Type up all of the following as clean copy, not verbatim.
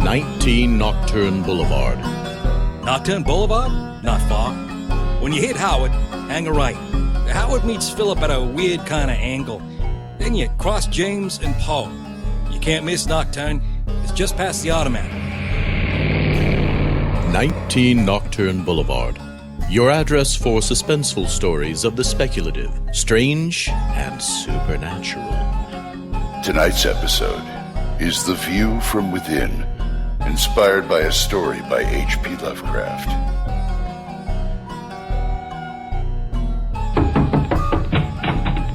19 Nocturne Boulevard. Nocturne Boulevard? Not far. When you hit Howard, hang a right. Howard meets Phillip at a weird kind of angle. Then you cross James and Poe. You can't miss Nocturne. It's just past the Automat. 19 Nocturne Boulevard. Your address for suspenseful stories of the speculative, strange, and supernatural. Tonight's episode is The View from Within, inspired by a story by H.P. Lovecraft.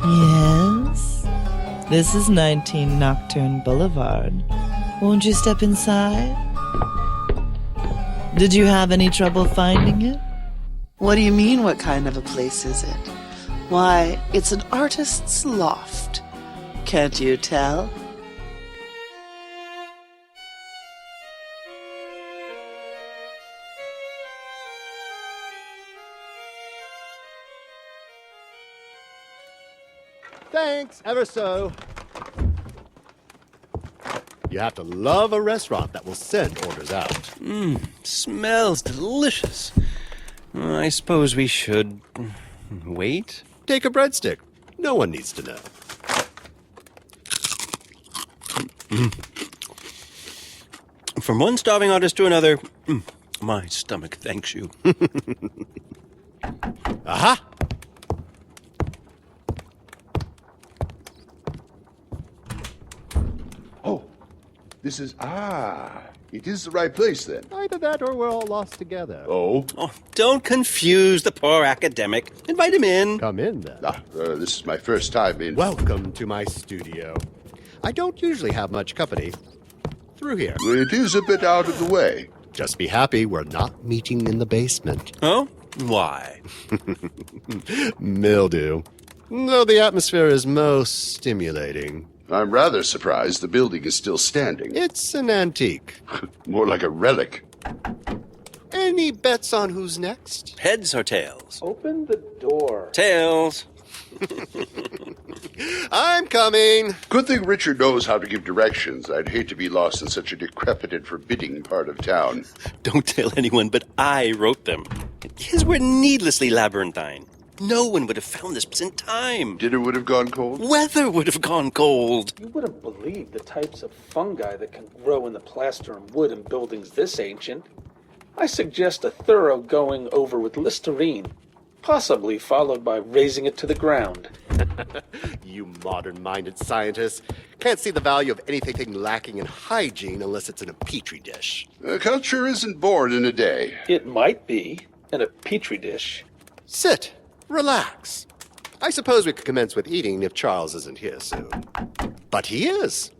Yes? This is 19 Nocturne Boulevard. Won't you step inside? Did you have any trouble finding it? What do you mean, what kind of a place is it? Why, it's an artist's loft. Can't you tell? Thanks, ever so. You have to love a restaurant that will send orders out. Smells delicious. I suppose we should wait? Take a breadstick. No one needs to know. From one starving artist to another, my stomach thanks you. Aha! Oh, this is... it is the right place then. Either that or we're all lost together. Oh? Oh, don't confuse the poor academic. Invite him in. Come in, then. This is my first time in... Welcome to my studio. I don't usually have much company. Through here. It is a bit out of the way. Just be happy we're not meeting in the basement. Oh? Why? Mildew. Though the atmosphere is most stimulating. I'm rather surprised the building is still standing. It's an antique. More like a relic. Any bets on who's next? Heads or tails? Open the door. Tails. I'm coming. Good thing Richard knows how to give directions. I'd hate to be lost in such a decrepit and forbidding part of town. Don't tell anyone, but I wrote them. His were needlessly labyrinthine. No one would have found this in time. Dinner would have gone cold? Weather would have gone cold. You wouldn't believe the types of fungi that can grow in the plaster and wood in buildings this ancient. I suggest a thorough going over with Listerine, possibly followed by raising it to the ground. You modern-minded scientists can't see the value of anything lacking in hygiene unless it's in a petri dish. Culture isn't born in a day. It might be in a petri dish. Sit. Relax. I suppose we could commence with eating if Charles isn't here soon. But he is.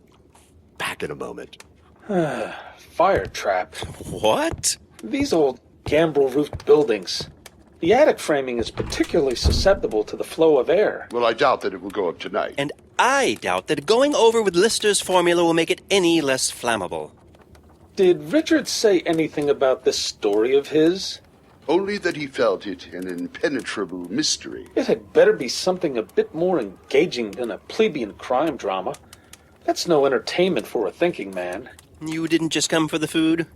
Back in a moment. Fire trap. What? These old gambrel-roofed buildings. The attic framing is particularly susceptible to the flow of air. Well, I doubt that it will go up tonight. And I doubt that going over with Lister's formula will make it any less flammable. Did Richard say anything about this story of his? Only that he felt it an impenetrable mystery. It had better be something a bit more engaging than a plebeian crime drama. That's no entertainment for a thinking man. You didn't just come for the food?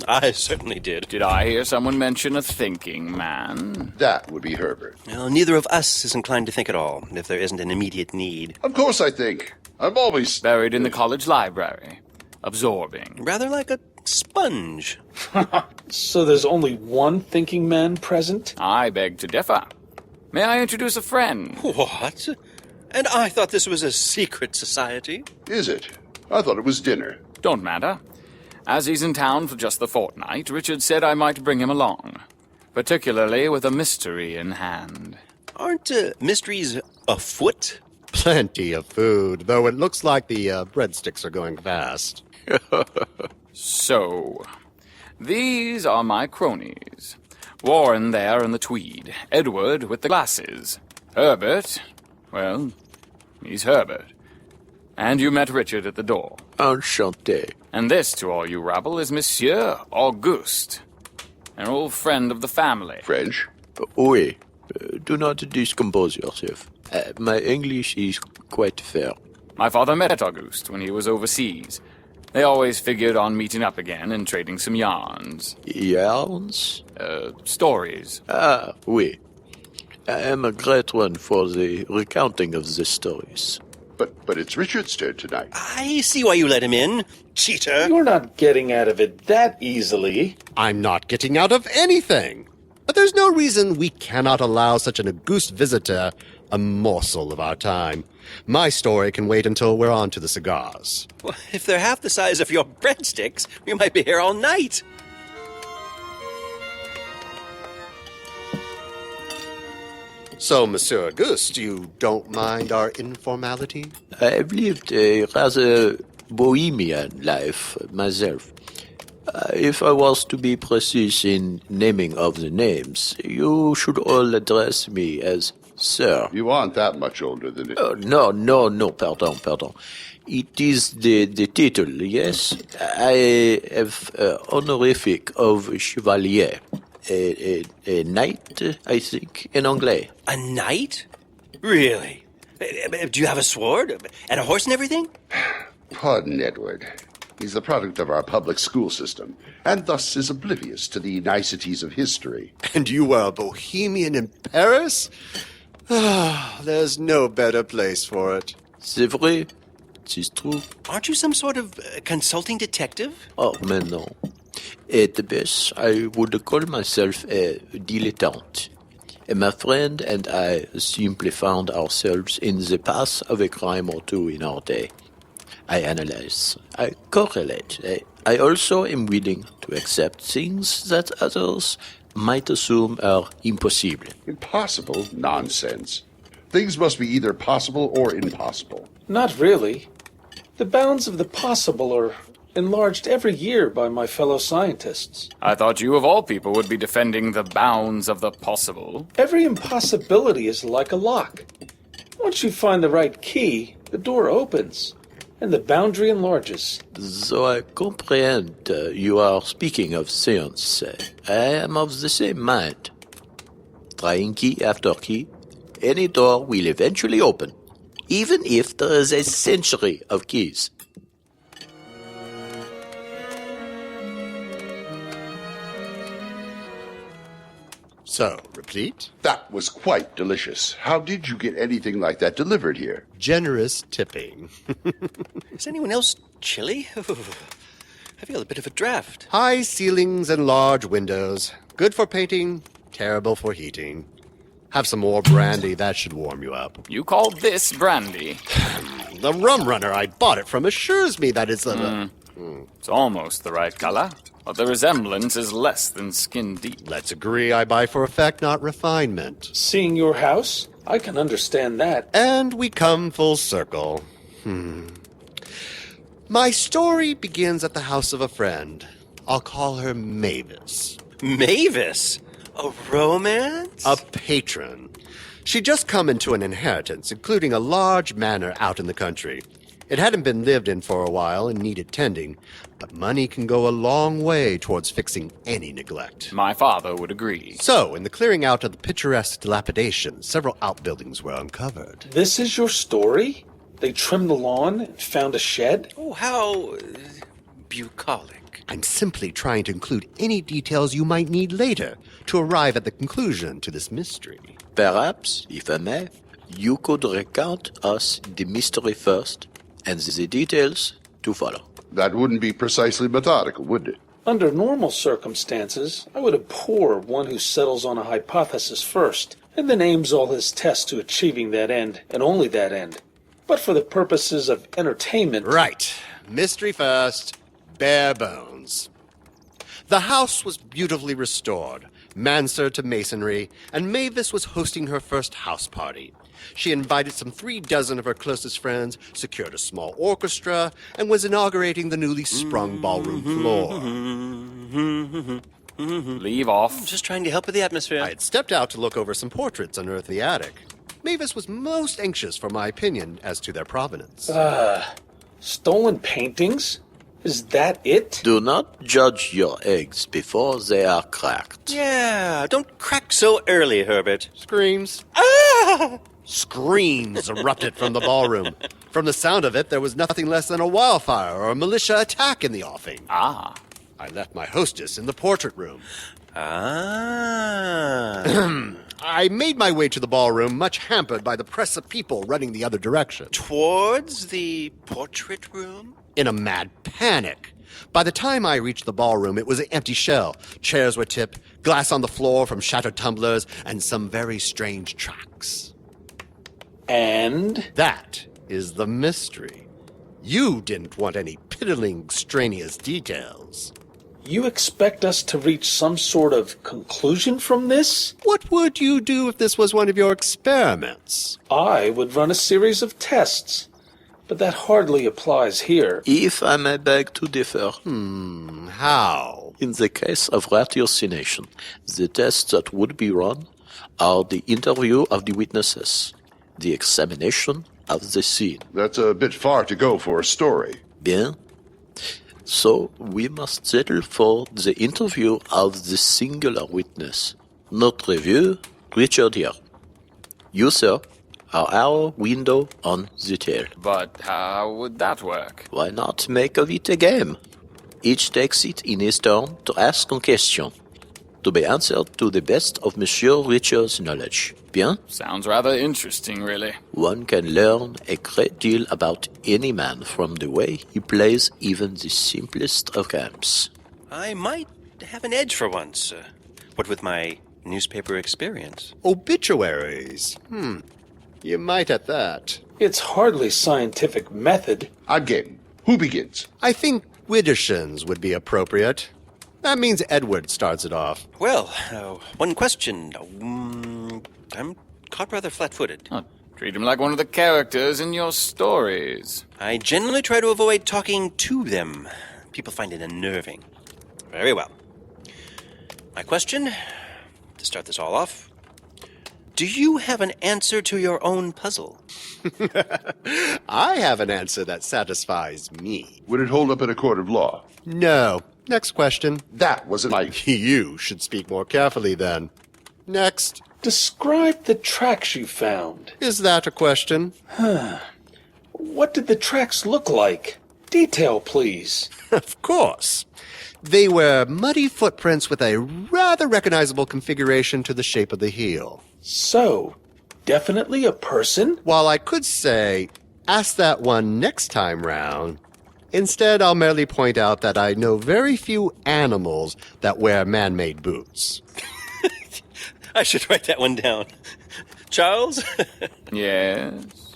I certainly did. Did I hear someone mention a thinking man? That would be Herbert. Well, neither of us is inclined to think at all, if there isn't an immediate need. Of course I think. I'm always... Buried in the college library. Absorbing. Rather like a sponge. So there's only one thinking man present? I beg to differ. May I introduce a friend? What? And I thought this was a secret society. Is it? I thought it was dinner. Don't matter. As he's in town for just the fortnight, Richard said I might bring him along. Particularly with a mystery in hand. Aren't mysteries afoot? Plenty of food, though it looks like the breadsticks are going fast. So, these are my cronies. Warren there in the tweed. Edward with the glasses. Herbert, well, he's Herbert. And you met Richard at the door. Enchanté. And this, to all you rabble, is Monsieur Auguste, an old friend of the family. French? Oui. Do not discompose yourself. My English is quite fair. My father met Auguste when he was overseas. They always figured on meeting up again and trading some yarns. Yarns? Stories. Ah, oui. I am a great one for the recounting of the stories. But it's Richard's turn tonight. I see why you let him in, cheater. You're not getting out of it that easily. I'm not getting out of anything. But there's no reason we cannot allow such an Auguste visitor a morsel of our time. My story can wait until we're on to the cigars. Well, if they're half the size of your breadsticks, we might be here all night. So, Monsieur Auguste, you don't mind our informality? I've lived a rather bohemian life myself. If I was to be precise in naming of the names, you should all address me as Sir. You aren't that much older than it. No, pardon. It is the title, yes? I have honorific of Chevalier. A knight, I think, in Anglais. A knight? Really? Do you have a sword? And a horse and everything? Pardon, Edward. He's the product of our public school system, and thus is oblivious to the niceties of history. And you were a bohemian in Paris? There's no better place for it. C'est vrai, c'est true. Aren't you some sort of consulting detective? Oh, mais non. At the best, I would call myself a dilettante. My friend and I simply found ourselves in the path of a crime or two in our day. I analyze, I correlate. I also am willing to accept things that others might assume are impossible. Impossible? Nonsense. Things must be either possible or impossible. Not really. The bounds of the possible are enlarged every year by my fellow scientists. I thought you of all people would be defending the bounds of the possible. Every impossibility is like a lock. Once you find the right key, the door opens, and the boundary enlarges. So I comprehend you are speaking of science. I am of the same mind. Trying key after key, any door will eventually open, even if there is a century of keys. So, replete? That was quite delicious. How did you get anything like that delivered here? Generous tipping. Is anyone else chilly? I feel a bit of a draft. High ceilings and large windows. Good for painting, terrible for heating. Have some more brandy, that should warm you up. You call this brandy? The rum runner I bought it from assures me that it's the... It's almost the right color, but the resemblance is less than skin deep. Let's agree I buy for effect, not refinement. Seeing your house, I can understand that. And we come full circle. My story begins at the house of a friend. I'll call her Mavis. Mavis? A romance? A patron. She'd just come into an inheritance, including a large manor out in the country. It hadn't been lived in for a while and needed tending, but money can go a long way towards fixing any neglect. My father would agree. So, in the clearing out of the picturesque dilapidation, several outbuildings were uncovered. This is your story? They trimmed the lawn and found a shed? Oh, how bucolic. I'm simply trying to include any details you might need later to arrive at the conclusion to this mystery. Perhaps, if I may, you could recount us the mystery first, and the details to follow. That wouldn't be precisely methodical, would it? Under normal circumstances, I would abhor one who settles on a hypothesis first, and then aims all his tests to achieving that end, and only that end. But for the purposes of entertainment... Right. Mystery first, bare bones. The house was beautifully restored, mansard to masonry, and Mavis was hosting her first house party. She invited some 36 of her closest friends, secured a small orchestra, and was inaugurating the newly sprung ballroom floor. Leave off. Just trying to help with the atmosphere. I had stepped out to look over some portraits unearthed in the attic. Mavis was most anxious for my opinion as to their provenance. Stolen paintings? Is that it? Do not judge your eggs before they are cracked. Yeah, don't crack so early, Herbert. Screams. Screams erupted from the ballroom. From the sound of it, there was nothing less than a wildfire or a militia attack in the offing. Ah. I left my hostess in the portrait room. Ah. I made my way to the ballroom, much hampered by the press of people running the other direction. Towards the portrait room? In a mad panic. By the time I reached the ballroom, it was an empty shell. Chairs were tipped, glass on the floor from shattered tumblers, and some very strange tracks. And? That is the mystery. You didn't want any piddling, extraneous details. You expect us to reach some sort of conclusion from this? What would you do if this was one of your experiments? I would run a series of tests, but that hardly applies here. If I may beg to differ, How? in the case of ratiocination, the tests that would be run are the interview of the witnesses, the examination of the scene. That's a bit far to go for a story. Bien. So we must settle for the interview of the singular witness. Notre vieux Richard here. You, sir, are our window on the tale. But how would that work? Why not make of it a game? Each takes it in his turn to ask a question, to be answered to the best of Monsieur Richard's knowledge. Bien? Sounds rather interesting, really. One can learn a great deal about any man from the way he plays even the simplest of games. I might have an edge for once. What with my newspaper experience? Obituaries. You might at that. It's hardly scientific method. I'm game. Who begins? I think Widdershins would be appropriate. That means Edward starts it off. Well, one question. I'm caught rather flat-footed. Oh, treat him like one of the characters in your stories. I generally try to avoid talking to them. People find it unnerving. Very well. My question, to start this all off, do you have an answer to your own puzzle? I have an answer that satisfies me. Would it hold up in a court of law? No. Next question. That wasn't my... You should speak more carefully then. Next. Describe the tracks you found. Is that a question? What did the tracks look like? Detail, please. Of course. They were muddy footprints with a rather recognizable configuration to the shape of the heel. So, definitely a person? While I could say, ask that one next time round, instead I'll merely point out that I know very few animals that wear man-made boots. I should write that one down. Charles? Yes.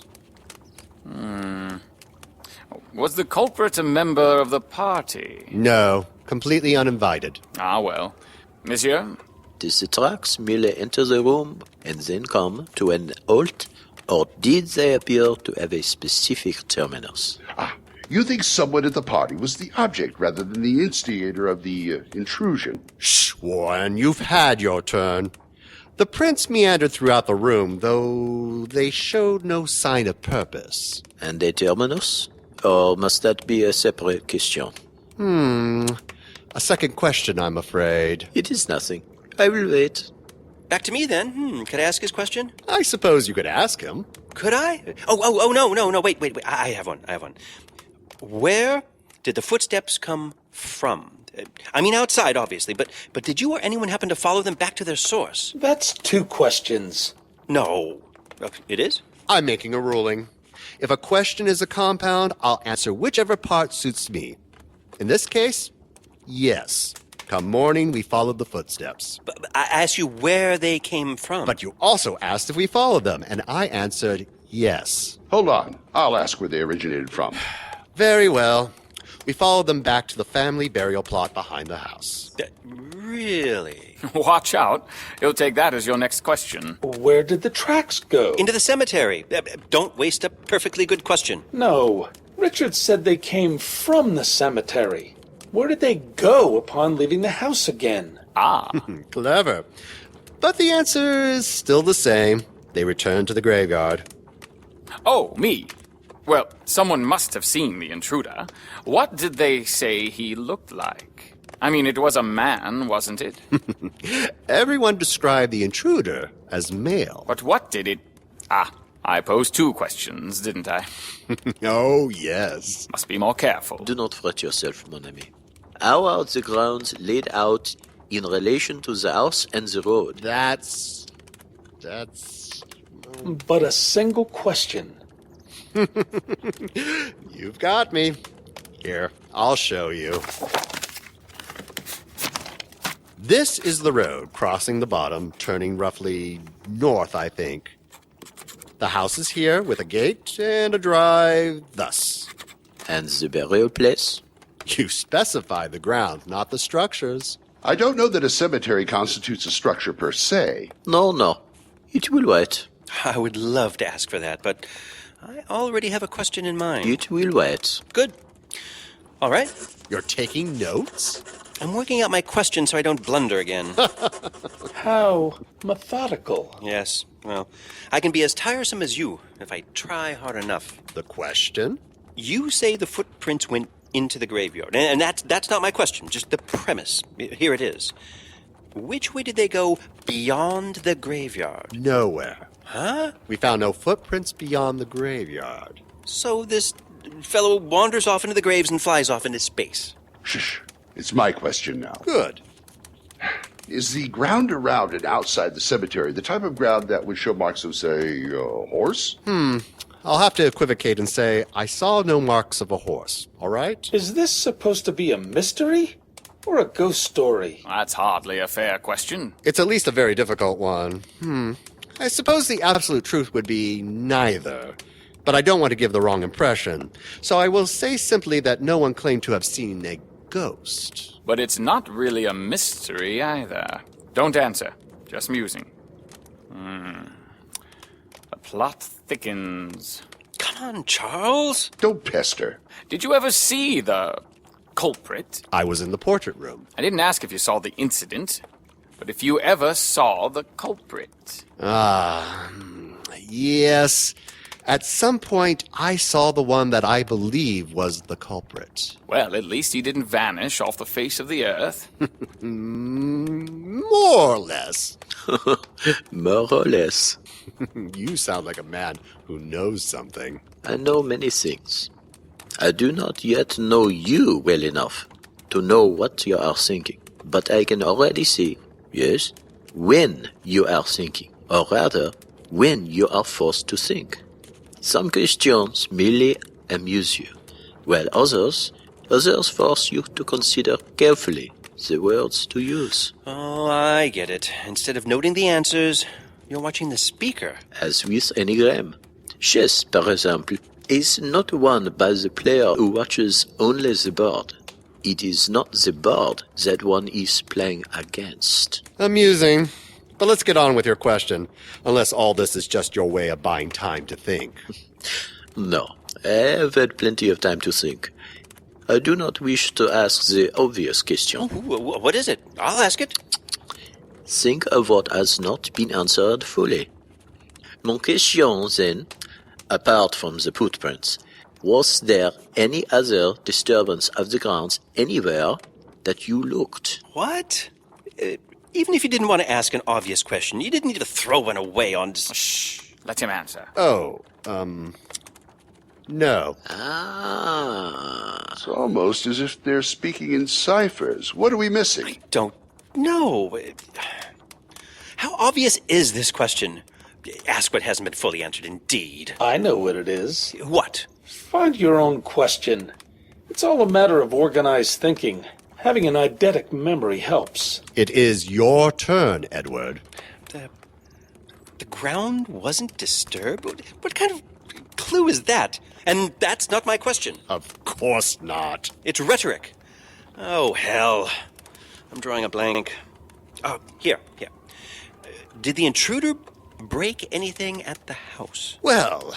Was the culprit a member of the party? No, completely uninvited. Ah, well. Monsieur? Did the tracks merely enter the room and then come to an halt, or did they appear to have a specific terminus? You think someone at the party was the object rather than the instigator of the intrusion? Shh, Warren, you've had your turn. The prints meandered throughout the room, though they showed no sign of purpose. And a terminus? Or must that be a separate question? A second question, I'm afraid. It is nothing. I will wait. Back to me, then. Could I ask his question? I suppose you could ask him. Could I? Oh, no, wait. I have one. Where did the footsteps come from? I mean outside, obviously, but did you or anyone happen to follow them back to their source? That's two questions. No. It is? I'm making a ruling. If a question is a compound, I'll answer whichever part suits me. In this case, yes. Come morning, we followed the footsteps. But I asked you where they came from. But you also asked if we followed them, and I answered yes. Hold on. I'll ask where they originated from. Very well. We followed them back to the family burial plot behind the house. Really? Watch out. He'll take that as your next question. Where did the tracks go? Into the cemetery. Don't waste a perfectly good question. No. Richard said they came from the cemetery. Where did they go upon leaving the house again? Ah. Clever. But the answer is still the same. They returned to the graveyard. Oh, me. Well, someone must have seen the intruder. What did they say he looked like? I mean, it was a man, wasn't it? Everyone described the intruder as male. But what did it... I posed 2 questions, didn't I? Oh, yes. Must be more careful. Do not fret yourself, mon ami. How are the grounds laid out in relation to the house and the road? That's... But a single question. You've got me. Here, I'll show you. This is the road, crossing the bottom, turning roughly north, I think. The house is here, with a gate and a drive, thus. And the burial place? You specify the ground, not the structures. I don't know that a cemetery constitutes a structure per se. No. It will wait. I would love to ask for that, but I already have a question in mind. It will wait. Good. All right. You're taking notes? I'm working out my question so I don't blunder again. How methodical. Yes, well, I can be as tiresome as you if I try hard enough. The question? You say the footprints went into the graveyard, and that's not my question, just the premise. Here it is. Which way did they go beyond the graveyard? Nowhere. Huh? We found no footprints beyond the graveyard. So this fellow wanders off into the graves and flies off into space. Shh. It's my question now. Good. Is the ground around and outside the cemetery the type of ground that would show marks of, say, a horse? I'll have to equivocate and say I saw no marks of a horse, all right? Is this supposed to be a mystery or a ghost story? That's hardly a fair question. It's at least a very difficult one. I suppose the absolute truth would be neither. But I don't want to give the wrong impression. So I will say simply that no one claimed to have seen a ghost. But it's not really a mystery either. Don't answer. Just musing. The plot thickens. Come on, Charles. Don't pester. Did you ever see the culprit? I was in the portrait room. I didn't ask if you saw the incident, but if you ever saw the culprit. Yes. At some point, I saw the one that I believe was the culprit. Well, at least he didn't vanish off the face of the earth. More or less. More or less. You sound like a man who knows something. I know many things. I do not yet know you well enough to know what you are thinking. But I can already see, yes, when you are thinking, or rather, when you are forced to think. Some questions merely amuse you, while others force you to consider carefully the words to use. Oh, I get it. Instead of noting the answers, you're watching the speaker. As with anagram. Chess, par example, is not won by the player who watches only the board. It is not the board that one is playing against. Amusing. But let's get on with your question, unless all this is just your way of buying time to think. No, I have had plenty of time to think. I do not wish to ask the obvious question. Oh, what is it? I'll ask it. Think of what has not been answered fully. Mon question, then, apart from the footprints, was there any other disturbance of the grounds anywhere that you looked? What? Even if you didn't want to ask an obvious question, you didn't need to throw one away on... Shh. Let him answer. No. It's almost as if they're speaking in ciphers. What are we missing? Don't know. How obvious is this question? Ask what hasn't been fully answered, indeed. I know what it is. What? Find your own question. It's all a matter of organized thinking. Having an eidetic memory helps. It is your turn, Edward. The ground wasn't disturbed? What kind of clue is that? And that's not my question. Of course not. It's rhetoric. Oh, hell. I'm drawing a blank. Oh, here. Did the intruder break anything at the house? Well,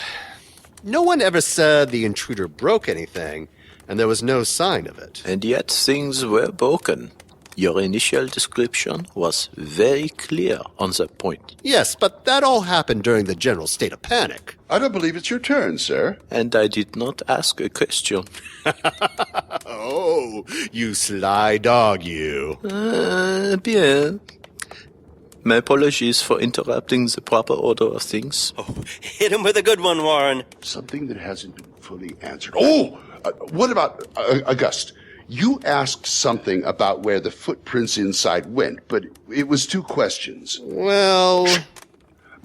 no one ever said the intruder broke anything, and there was no sign of it. And yet things were broken. Your initial description was very clear on that point. Yes, but that all happened during the general state of panic. I don't believe it's your turn, sir. And I did not ask a question. Oh, you sly dog, you. Bien. My apologies for interrupting the proper order of things. Oh, hit him with a good one, Warren. Something that hasn't been fully answered. Oh! What about Auguste? You asked something about where the footprints inside went, but it was 2 questions. Well,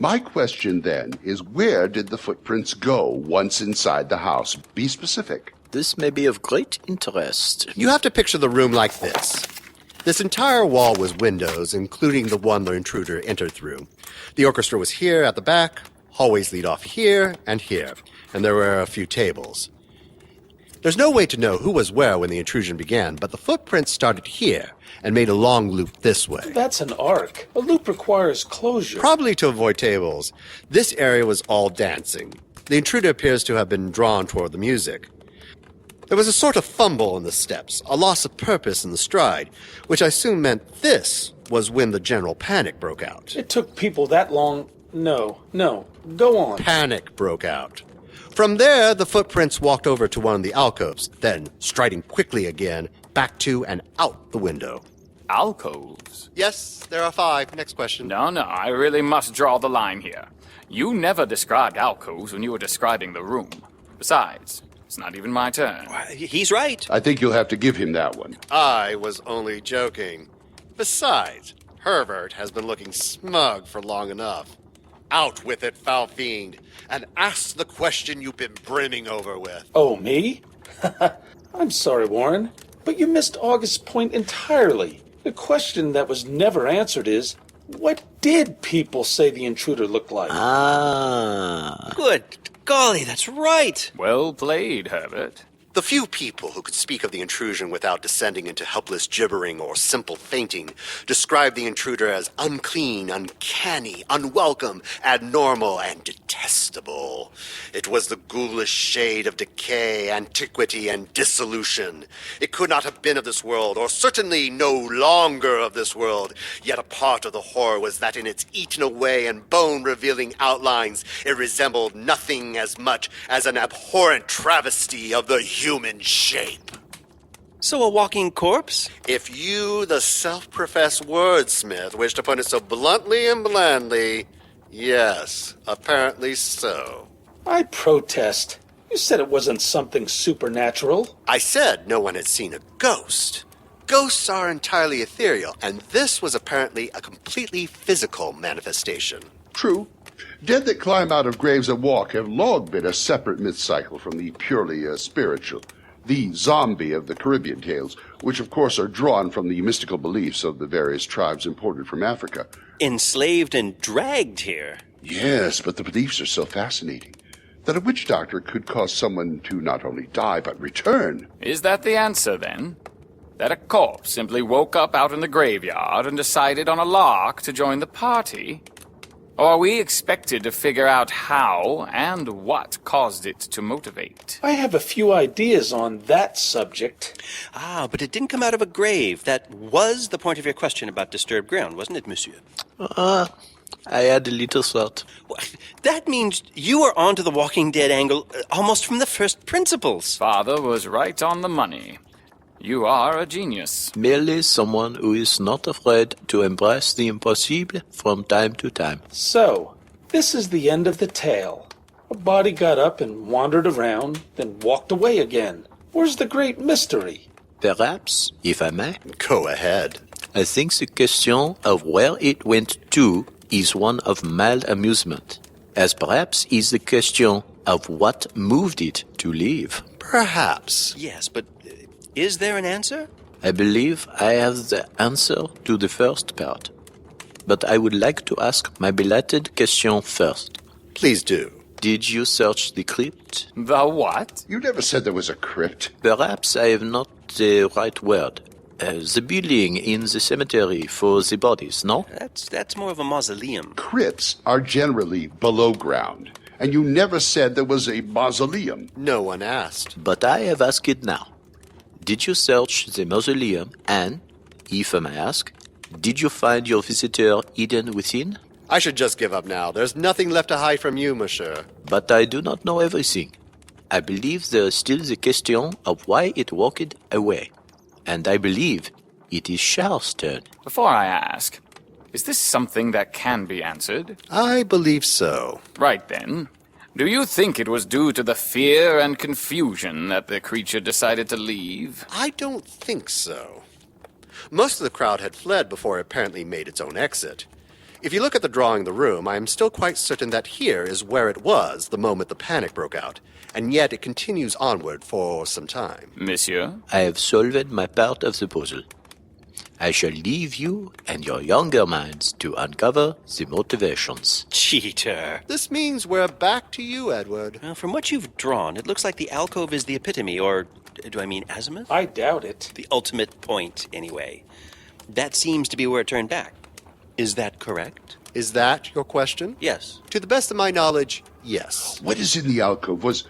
My question then is, where did the footprints go once inside the house? Be specific. This may be of great interest. you have to picture the room like this. This entire wall was windows, including the one the intruder entered through. The orchestra was here at the back, hallways lead off here, and there were a few tables. There's no way to know who was where when the intrusion began, but the footprints started here and made a long loop this way. That's an arc. A loop requires closure. Probably to avoid tables. This area was all dancing. The intruder appears to have been drawn toward the music. There was a sort of fumble in the steps, a loss of purpose in the stride, which I assume meant this was when the general panic broke out. It took people that long. No. Go on. Panic broke out. From there, the footprints walked over to one of the alcoves, then, striding quickly again, back to and out the window. Alcoves? Yes, there are 5. Next question. No, I really must draw the line here. You never described alcoves when you were describing the room. Besides, it's not even my turn. He's right. I think you'll have to give him that one. I was only joking. Besides, Herbert has been looking smug for long enough. Out with it, foul fiend, and ask the question you've been brimming over with. Oh, me? I'm sorry, Warren, but you missed Auguste's point entirely. The question that was never answered is, what did people say the intruder looked like? Good golly, that's right. Well played, Herbert. The few people who could speak of the intrusion without descending into helpless gibbering or simple fainting described the intruder as unclean, uncanny, unwelcome, abnormal, and detestable. It was the ghoulish shade of decay, antiquity, and dissolution. It could not have been of this world, or certainly no longer of this world. Yet a part of the horror was that in its eaten away and bone-revealing outlines, it resembled nothing as much as an abhorrent travesty of the human shape. So a walking corpse? If you, the self-professed wordsmith, wish to put it so bluntly and blandly, yes, apparently so. I protest. You said it wasn't something supernatural. I said no one had seen a ghost. Ghosts are entirely ethereal, and this was apparently a completely physical manifestation. True. Dead that climb out of graves and walk have long been a separate myth cycle from the purely spiritual. The zombie of the Caribbean tales, which of course are drawn from the mystical beliefs of the various tribes imported from Africa. Enslaved and dragged here. Yes, but the beliefs are so fascinating that a witch doctor could cause someone to not only die, but return. Is that the answer, then? That a corpse simply woke up out in the graveyard and decided on a lark to join the party? Or are we expected to figure out how and what caused it to motivate? I have a few ideas on that subject. But it didn't come out of a grave. That was the point of your question about disturbed ground, wasn't it, monsieur? I had a little thought. Well, that means you were onto the Walking Dead angle almost from the first principles. Father was right on the money. You are a genius. Merely someone who is not afraid to embrace the impossible from time to time. So, this is the end of the tale. A body got up and wandered around, then walked away again. Where's the great mystery? Perhaps, if I may, Go ahead. I think the question of where it went to is one of mild amusement, as perhaps is the question of what moved it to leave. Perhaps. Yes, but is there an answer? I believe I have the answer to the first part, but I would like to ask my belated question first. Please do. Did you search the crypt? The what? You never said there was a crypt. Perhaps I have not the right word. The building in the cemetery for the bodies, no? That's more of a mausoleum. Crypts are generally below ground, and you never said there was a mausoleum. No one asked. But I have asked it now. Did you search the mausoleum and, if I may ask, did you find your visitor hidden within? I should just give up now. There's nothing left to hide from you, monsieur. But I do not know everything. I believe there is still the question of why it walked away. And I believe it is Charles' turn. Before I ask, Is this something that can be answered? I believe so. Right then. Do you think it was due to the fear and confusion that the creature decided to leave? I don't think so. Most of the crowd had fled before it apparently made its own exit. If you look at the drawing of the room, I am still quite certain that here is where it was the moment the panic broke out, and yet it continues onward for some time. Monsieur? I have solved my part of the puzzle. I shall leave you and your younger minds to uncover the motivations. Cheater. This means we're back to you, Edward. Well, from what you've drawn, it looks like the alcove is the epitome, or do I mean azimuth? I doubt it. The ultimate point, anyway. That seems to be where it turned back. Is that correct? Is that your question? Yes. To the best of my knowledge, yes. What is in the alcove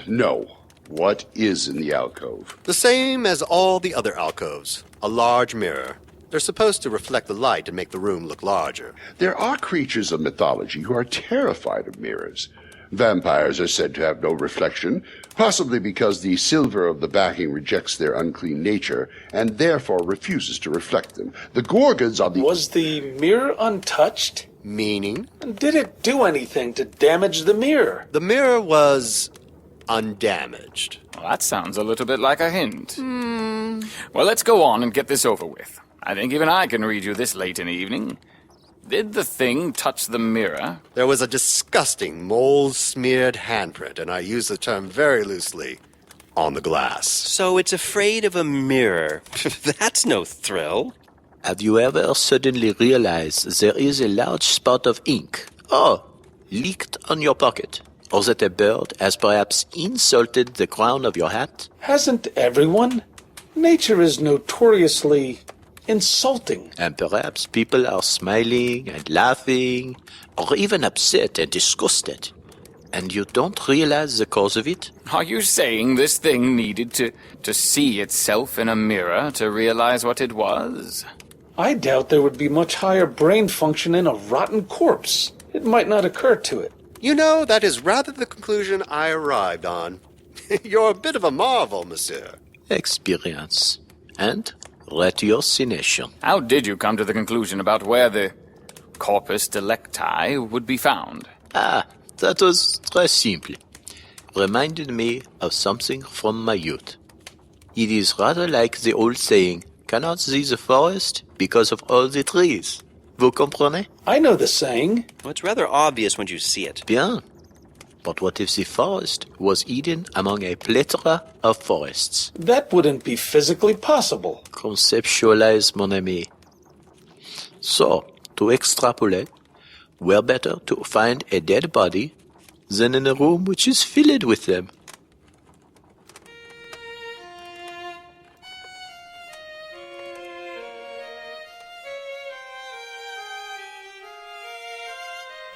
No. What is in the alcove? The same as all the other alcoves. A large mirror. They're supposed to reflect the light and make the room look larger. There are creatures of mythology who are terrified of mirrors. Vampires are said to have no reflection, possibly because the silver of the backing rejects their unclean nature and therefore refuses to reflect them. The Gorgons on the... Was the mirror untouched? Meaning? And did it do anything to damage the mirror? The mirror was undamaged. Well, that sounds a little bit like a hint. Well, let's go on and get this over with. I think even I can read you this late in the evening. Did the thing touch the mirror? There was a disgusting mold-smeared handprint, and I use the term very loosely, on the glass. So it's afraid of a mirror. That's no thrill. Have you ever suddenly realized there is a large spot of ink, leaked on your pocket? Or that a bird has perhaps insulted the crown of your hat? Hasn't everyone? Nature is notoriously insulting. And perhaps people are smiling and laughing, or even upset and disgusted. And you don't realize the cause of it? Are you saying this thing needed to see itself in a mirror to realize what it was? I doubt there would be much higher brain function in a rotten corpse. It might not occur to it. You know, that is rather the conclusion I arrived on. You're a bit of a marvel, monsieur. Experience and ratiocination. How did you come to the conclusion about where the corpus delicti would be found? That was très simple. Reminded me of something from my youth. It is rather like the old saying, cannot see the forest because of all the trees. Vous comprenez? I know the saying. Well, it's rather obvious when you see it. Bien. But what if the forest was hidden among a plethora of forests? That wouldn't be physically possible. Conceptualize, mon ami. So, to extrapolate, where better to find a dead body than in a room which is filled with them?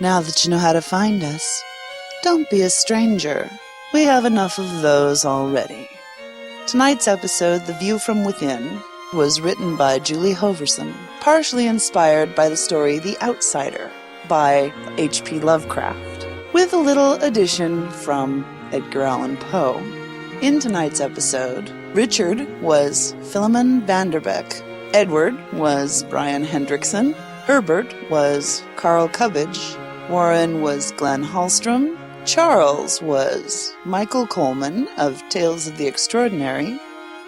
Now that you know how to find us, don't be a stranger. We have enough of those already. Tonight's episode, The View from Within, was written by Julie Hoverson, partially inspired by the story The Outsider by H.P. Lovecraft, with a little addition from Edgar Allan Poe. In tonight's episode, Richard was Philemon Vanderbeck, Edward was Bryan Hendrickson, Herbert was Carl Cubbedge, Warren was Glen Hallstrom, Charles was Michael Coleman of Tales of the Extraordinary,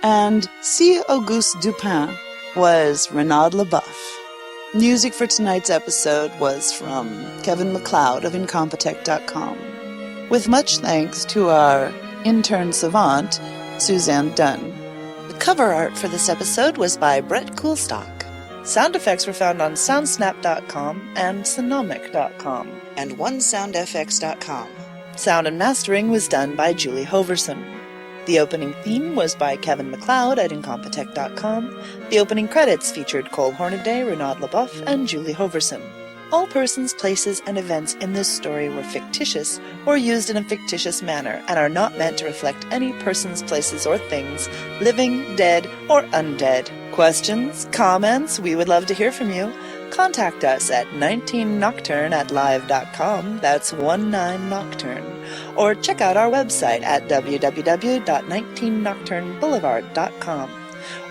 and C. Auguste Dupin was Reynaud LeBoeuf. Music for tonight's episode was from Kevin MacLeod of Incompetech.com, with much thanks to our intern savant, Suzanne Dunn. The cover art for this episode was by Brett Coulstock. Sound effects were found on Soundsnap.com and Sonomic.com and OneSoundFX.com. Sound and mastering was done by Julie Hoverson. The opening theme was by Kevin MacLeod at Incompetech.com. The opening credits featured Cole Hornaday, Reynaud LeBoeuf, and Julie Hoverson. All persons, places, and events in this story were fictitious or used in a fictitious manner and are not meant to reflect any persons, places, or things, living, dead, or undead. Questions? Comments? We would love to hear from you. Contact us at 19nocturne@live.com, that's 19nocturne, or check out our website at www.19nocturneboulevard.com.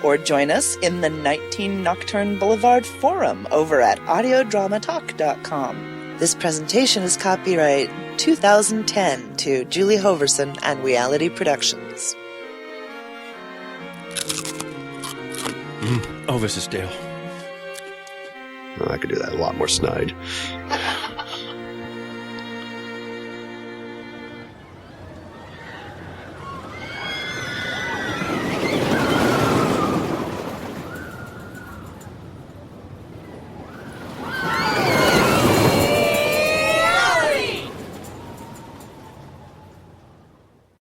Or join us in the 19 Nocturne Boulevard forum over at audiodramatalk.com. This presentation is copyright 2010 to Julie Hoverson and Reality Productions. Oh, this is stale. I could do that a lot more snide.